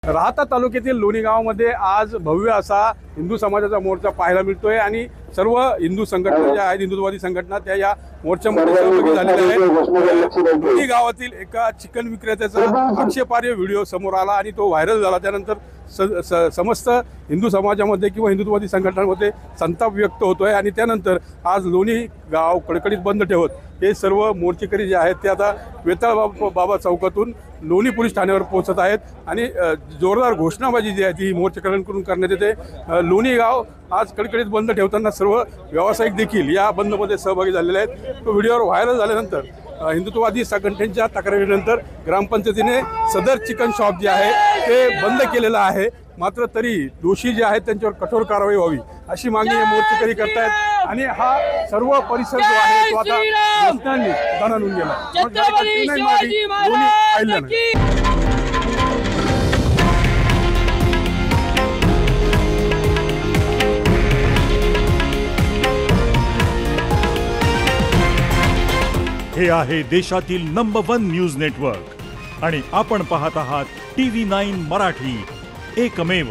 राहाता तालुक्यातील लोणी गावामध्ये आज भव्य असा हिंदू समाजाचा मोर्चा पाहायला मिळतोय आणि सर्व हिंदू संघटना ज्या आहेत, हिंदुत्ववादी संघटना त्या या मोर्चामध्ये सहभागी झालेल्या आहेत। लोणी गावातील एका चिकन विक्रेत्याचा आक्षेपार्ह व्हिडिओ समोर आला आणि तो व्हायरल झाला। त्यानंतर समस्त हिंदू समाजामध्ये किंवा हिंदुत्ववादी संघटनांमध्ये संताप व्यक्त होतोय आणि त्यानंतर आज लोणी गाव कडकडीत बंद ठेवत हे सर्व मोर्चेकरी जे आहेत ते आता वेताळ बाबा चौकातून लोणी पोलीस ठाण्यावर पोहोचत आहेत आणि जोरदार घोषणाबाजी जी आहे ती मोर्चेकऱ्यांकडून करण्यात येते। लोणी गाव आज कडकडीत बंद ठेवताना सर्व व्यावसायिक देखील या बंदमध्ये सहभागी झालेले आहेत। तो व्हिडिओवर व्हायरल झाल्यानंतर हिंदुत्ववादी संघटनेच्या तक्रारीनंतर ग्रामपंचायतीने सदर चिकन शॉप जे आहे ते बंद केलेलं आहे। मात्र तरी दोषी जे आहेत त्यांच्यावर कठोर कारवाई व्हावी अशी मागणी हे मोर्चेकरी करतायत आणि हा सर्व परिसर जो आहे तो आता घोषणांनी दणाणून गेला। हे आहे देशातील नंबर 1 न्यूज नेटवर्क आणि आपण पाहत आहात TV9 मराठी, एकमेव।